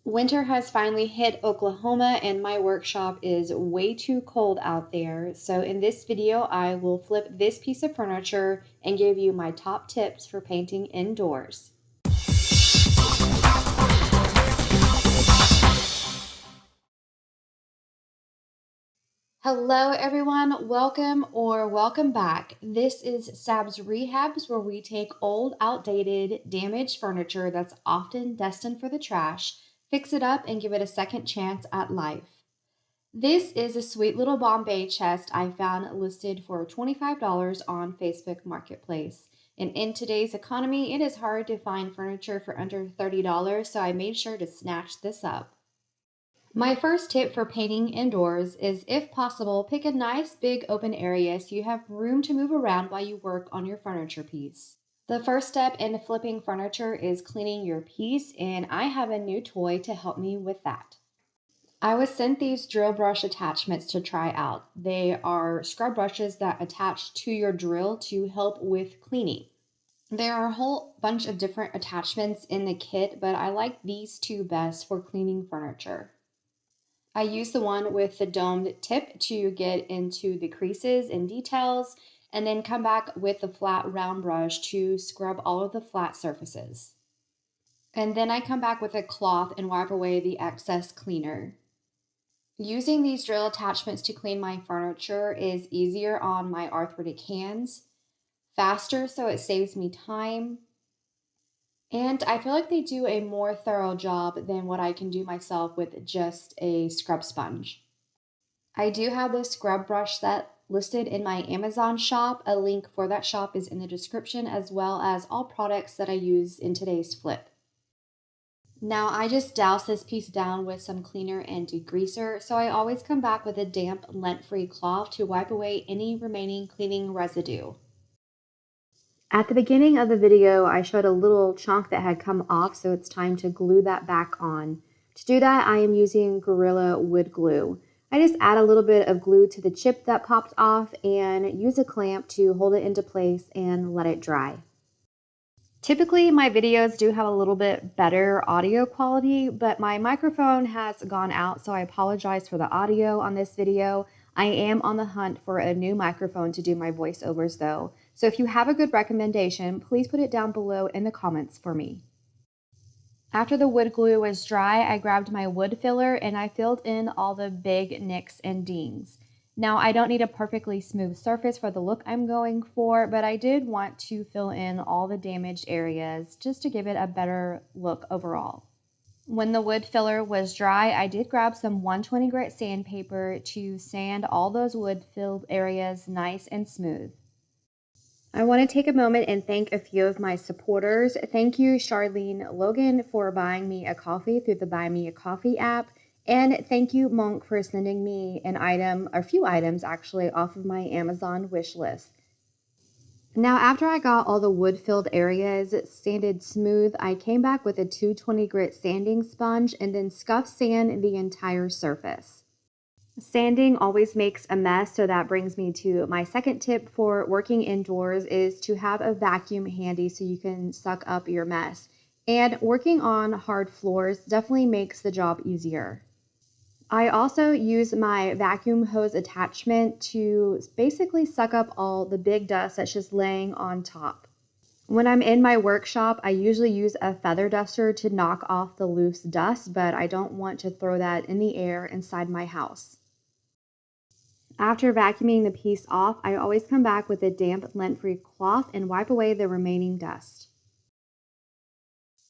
Winter has finally hit Oklahoma and my workshop is way too cold out there. So in this video, I will flip this piece of furniture and give you my top tips for painting indoors. Hello everyone, welcome or welcome back. This is Sab's Rehabs, where we take old, outdated, damaged furniture that's often destined for the trash, fix it up, and give it a second chance at life. This is a sweet little Bombay chest I found listed for $25 on Facebook Marketplace. And in today's economy, it is hard to find furniture for under $30, so I made sure to snatch this up. My first tip for painting indoors is, if possible, pick a nice big open area so you have room to move around while you work on your furniture piece. The first step in flipping furniture is cleaning your piece, and I have a new toy to help me with that. I was sent these drill brush attachments to try out. They are scrub brushes that attach to your drill to help with cleaning. There are a whole bunch of different attachments in the kit, but I like these two best for cleaning furniture. I use the one with the domed tip to get into the creases and details, and then come back with the flat round brush to scrub all of the flat surfaces. And then I come back with a cloth and wipe away the excess cleaner. Using these drill attachments to clean my furniture is easier on my arthritic hands, faster so it saves me time, and I feel like they do a more thorough job than what I can do myself with just a scrub sponge. I do have this scrub brush set listed in my Amazon shop. A link for that shop is in the description, as well as all products that I use in today's flip. Now I just douse this piece down with some cleaner and degreaser, so I always come back with a damp, lint-free cloth to wipe away any remaining cleaning residue. At the beginning of the video, I showed a little chunk that had come off, so it's time to glue that back on. To do that, I am using Gorilla Wood Glue. I just add a little bit of glue to the chip that popped off and use a clamp to hold it into place and let it dry. Typically, my videos do have a little bit better audio quality, but my microphone has gone out, so I apologize for the audio on this video. I am on the hunt for a new microphone to do my voiceovers though, so if you have a good recommendation, please put it down below in the comments for me. After the wood glue was dry, I grabbed my wood filler and I filled in all the big nicks and dings. Now, I don't need a perfectly smooth surface for the look I'm going for, but I did want to fill in all the damaged areas just to give it a better look overall. When the wood filler was dry, I did grab some 120 grit sandpaper to sand all those wood-filled areas nice and smooth. I want to take a moment and thank a few of my supporters. Thank you, Charlene Logan, for buying me a coffee through the Buy Me a Coffee app. And thank you, Monk, for sending me an item, or a few items actually, off of my Amazon wish list. Now, after I got all the wood-filled areas sanded smooth, I came back with a 220 grit sanding sponge and then scuff sand the entire surface. Sanding always makes a mess, so that brings me to my second tip for working indoors is to have a vacuum handy so you can suck up your mess. And working on hard floors definitely makes the job easier. I also use my vacuum hose attachment to basically suck up all the big dust that's just laying on top. When I'm in my workshop, I usually use a feather duster to knock off the loose dust, but I don't want to throw that in the air inside my house. After vacuuming the piece off, I always come back with a damp, lint-free cloth and wipe away the remaining dust.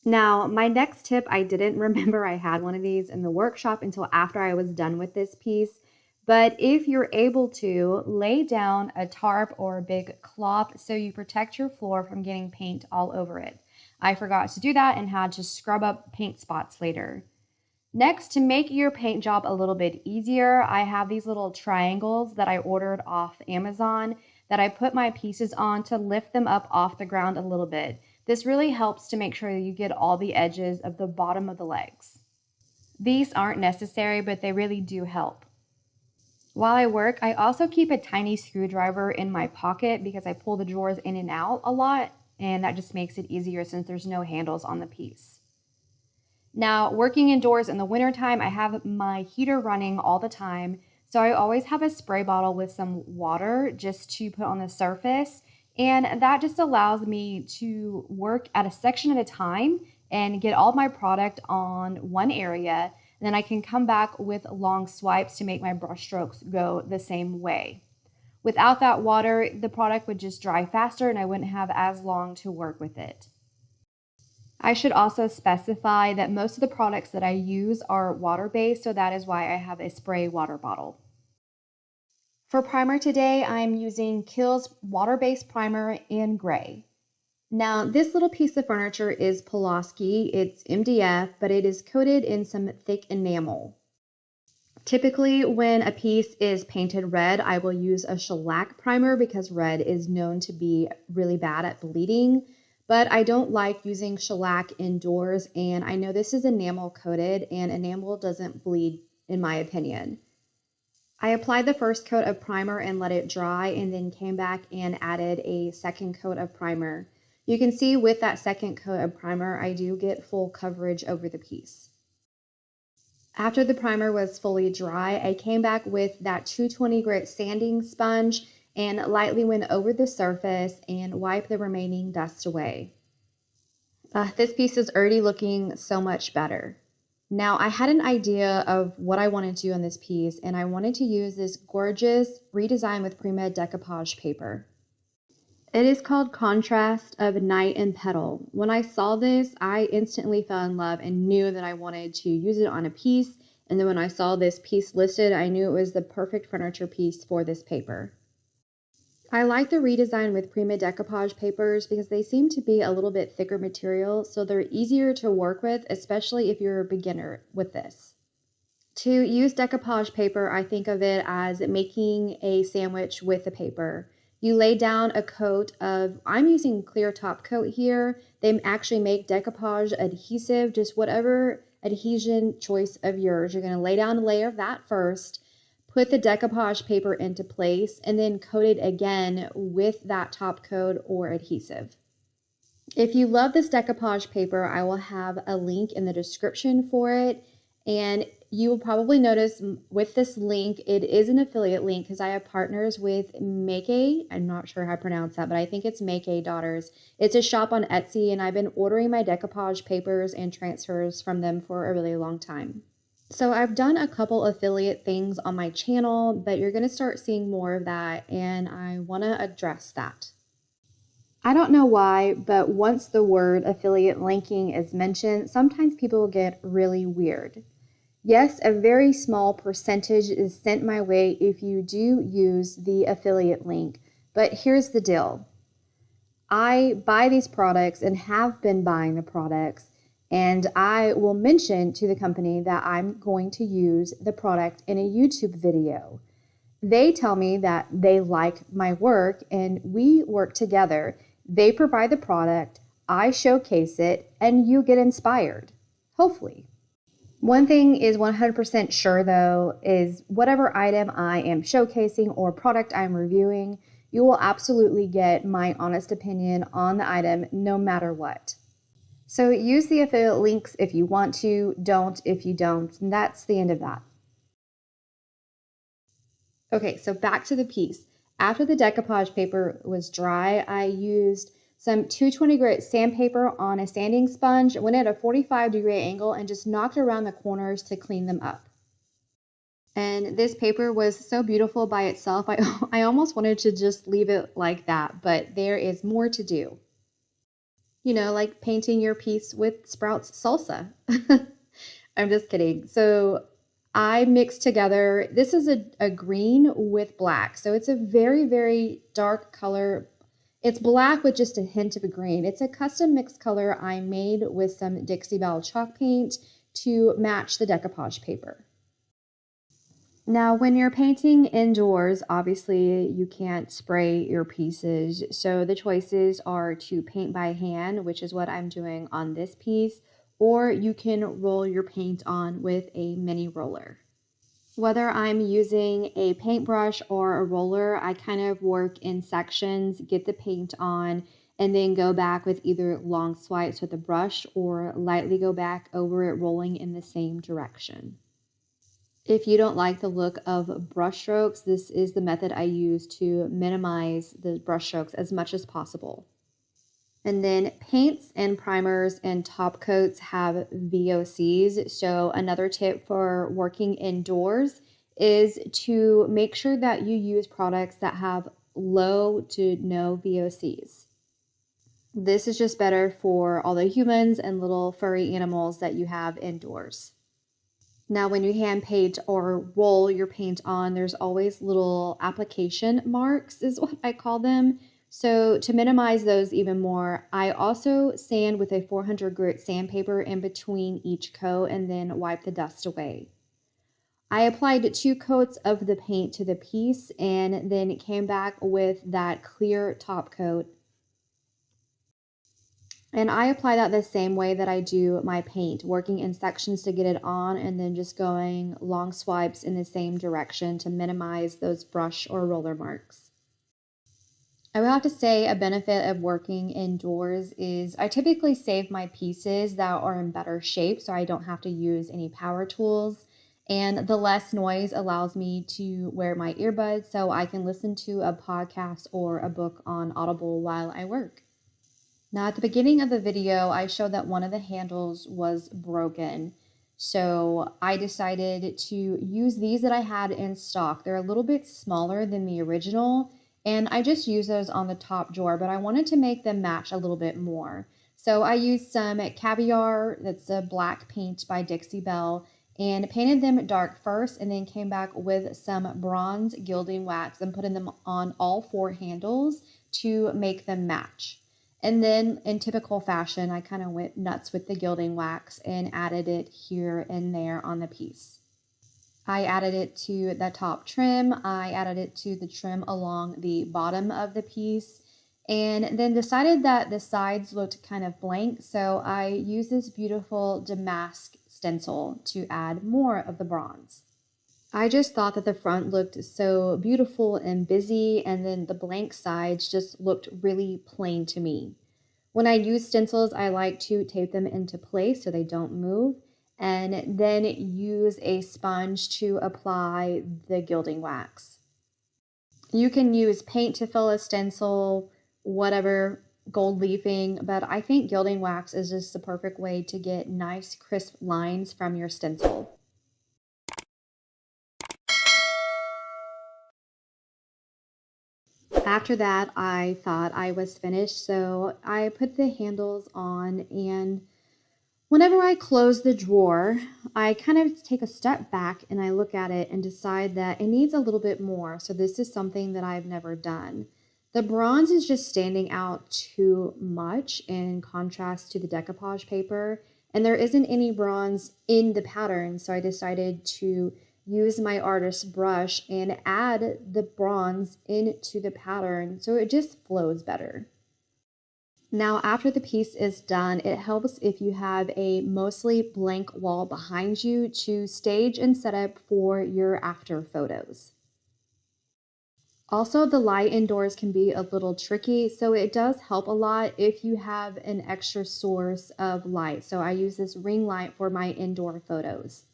Now, my next tip, I didn't remember I had one of these in the workshop until after I was done with this piece, but if you're able to, lay down a tarp or a big cloth so you protect your floor from getting paint all over it. I forgot to do that and had to scrub up paint spots later. Next, to make your paint job a little bit easier, I have these little triangles that I ordered off Amazon that I put my pieces on to lift them up off the ground a little bit. This really helps to make sure that you get all the edges of the bottom of the legs. These aren't necessary, but they really do help. While I work, I also keep a tiny screwdriver in my pocket because I pull the drawers in and out a lot, and that just makes it easier since there's no handles on the piece. Now, working indoors in the wintertime, I have my heater running all the time. So I always have a spray bottle with some water just to put on the surface. And that just allows me to work at a section at a time and get all my product on one area. And then I can come back with long swipes to make my brush strokes go the same way. Without that water, the product would just dry faster and I wouldn't have as long to work with it. I should also specify that most of the products that I use are water-based, so that is why I have a spray water bottle. For primer today, I'm using Kiehl's water-based primer in gray. Now, this little piece of furniture is Pulaski. It's MDF, but it is coated in some thick enamel. Typically, when a piece is painted red, I will use a shellac primer because red is known to be really bad at bleeding. But I don't like using shellac indoors, and I know this is enamel coated, and enamel doesn't bleed, in my opinion. I applied the first coat of primer and let it dry, and then came back and added a second coat of primer. You can see with that second coat of primer, I do get full coverage over the piece. After the primer was fully dry, I came back with that 220 grit sanding sponge and lightly went over the surface and wiped the remaining dust away. This piece is already looking so much better. Now, I had an idea of what I wanted to do on this piece, and I wanted to use this gorgeous redesign with pre-med decoupage paper. It is called Contrast of Night and Petal. When I saw this, I instantly fell in love and knew that I wanted to use it on a piece. And then when I saw this piece listed, I knew it was the perfect furniture piece for this paper. I like the redesign with pre-med decoupage papers because they seem to be a little bit thicker material, so they're easier to work with, especially if you're a beginner with this. To use decoupage paper, I think of it as making a sandwich with the paper. You lay down a coat of, I'm using clear top coat here. They actually make decoupage adhesive, just whatever adhesion choice of yours. You're going to lay down a layer of that first, put the decoupage paper into place, and then coat it again with that top coat or adhesive. If you love this decoupage paper, I will have a link in the description for it. And you will probably notice with this link, it is an affiliate link because I have partners with Make. I'm not sure how I pronounce that, but I think it's Make Daughters. It's a shop on Etsy, and I've been ordering my decoupage papers and transfers from them for a really long time. So I've done a couple affiliate things on my channel, but you're going to start seeing more of that, and I want to address that. I don't know why, but once the word affiliate linking is mentioned, sometimes people get really weird. Yes, a very small percentage is sent my way if you do use the affiliate link, but here's the deal. I buy these products and have been buying the products, and I will mention to the company that I'm going to use the product in a YouTube video. They tell me that they like my work and we work together. They provide the product, I showcase it, and you get inspired, hopefully. One thing is 100% sure though, is whatever item I am showcasing or product I'm reviewing, you will absolutely get my honest opinion on the item no matter what. So use the affiliate links if you want to, don't if you don't, and that's the end of that. Okay, so back to the piece. After the decoupage paper was dry, I used some 220 grit sandpaper on a sanding sponge, went at a 45-degree angle, and just knocked around the corners to clean them up. And this paper was so beautiful by itself, I almost wanted to just leave it like that, but there is more to do. You know, like painting your piece with Sprouts salsa. I'm just kidding. So I mixed together, this is a green with black. So it's a very, very dark color. It's black with just a hint of a green. It's a custom mixed color I made with some Dixie Belle chalk paint to match the decoupage paper. Now, when you're painting indoors, obviously you can't spray your pieces. So the choices are to paint by hand, which is what I'm doing on this piece, or you can roll your paint on with a mini roller. Whether I'm using a paintbrush or a roller, I kind of work in sections, get the paint on, and then go back with either long swipes with a brush or lightly go back over it, rolling in the same direction. If you don't like the look of brush strokes, this is the method I use to minimize the brush strokes as much as possible. And then paints and primers and top coats have VOCs. So another tip for working indoors is to make sure that you use products that have low to no VOCs. This is just better for all the humans and little furry animals that you have indoors. Now, when you hand paint or roll your paint on, there's always little application marks, is what I call them. So to minimize those even more, I also sand with a 400 grit sandpaper in between each coat and then wipe the dust away. I applied 2 coats of the paint to the piece and then came back with that clear top coat. And I apply that the same way that I do my paint, working in sections to get it on and then just going long swipes in the same direction to minimize those brush or roller marks. I would have to say a benefit of working indoors is I typically save my pieces that are in better shape so I don't have to use any power tools. And the less noise allows me to wear my earbuds so I can listen to a podcast or a book on Audible while I work. Now, at the beginning of the video, I showed that one of the handles was broken. So I decided to use these that I had in stock. They're a little bit smaller than the original, and I just used those on the top drawer, but I wanted to make them match a little bit more. So I used some Caviar, that's a black paint by Dixie Belle, and painted them dark first, and then came back with some bronze gilding wax and putting them on all 4 handles to make them match. And then in typical fashion, I kind of went nuts with the gilding wax and added it here and there on the piece. I added it to the top trim. I added it to the trim along the bottom of the piece, and then decided that the sides looked kind of blank. So I used this beautiful damask stencil to add more of the bronze. I just thought that the front looked so beautiful and busy, and then the blank sides just looked really plain to me. When I use stencils, I like to tape them into place so they don't move, and then use a sponge to apply the gilding wax. You can use paint to fill a stencil, whatever, gold leafing, but I think gilding wax is just the perfect way to get nice, crisp lines from your stencil. After that, I thought I was finished, so I put the handles on, and whenever I close the drawer, I kind of take a step back and I look at it and decide that it needs a little bit more. So this is something that I've never done. The bronze is just standing out too much in contrast to the decoupage paper, and there isn't any bronze in the pattern, so I decided to use my artist brush and add the bronze into the pattern so it just flows better. Now, after the piece is done, it helps if you have a mostly blank wall behind you to stage and set up for your after photos. Also, the light indoors can be a little tricky, so it does help a lot if you have an extra source of light. So I use this ring light for my indoor photos.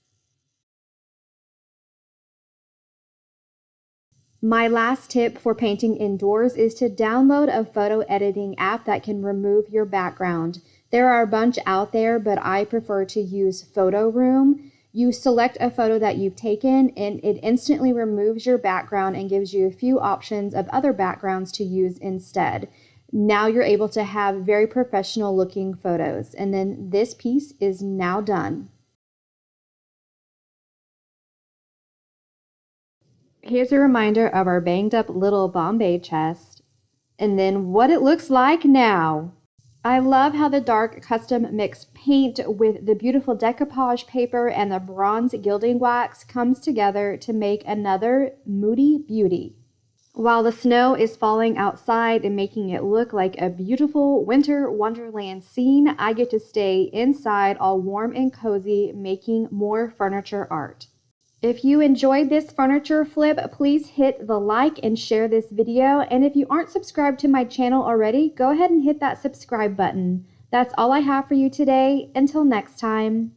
My last tip for painting indoors is to download a photo editing app that can remove your background. There are a bunch out there, but I prefer to use PhotoRoom. You select a photo that you've taken and it instantly removes your background and gives you a few options of other backgrounds to use instead. Now you're able to have very professional looking photos. And then this piece is now done. Here's a reminder of our banged up little Bombay chest, and then what it looks like now. I love how the dark custom mixed paint with the beautiful decoupage paper and the bronze gilding wax comes together to make another moody beauty. While the snow is falling outside and making it look like a beautiful winter wonderland scene, I get to stay inside all warm and cozy making more furniture art. If you enjoyed this furniture flip, please hit the like and share this video. And if you aren't subscribed to my channel already, go ahead and hit that subscribe button. That's all I have for you today. Until next time.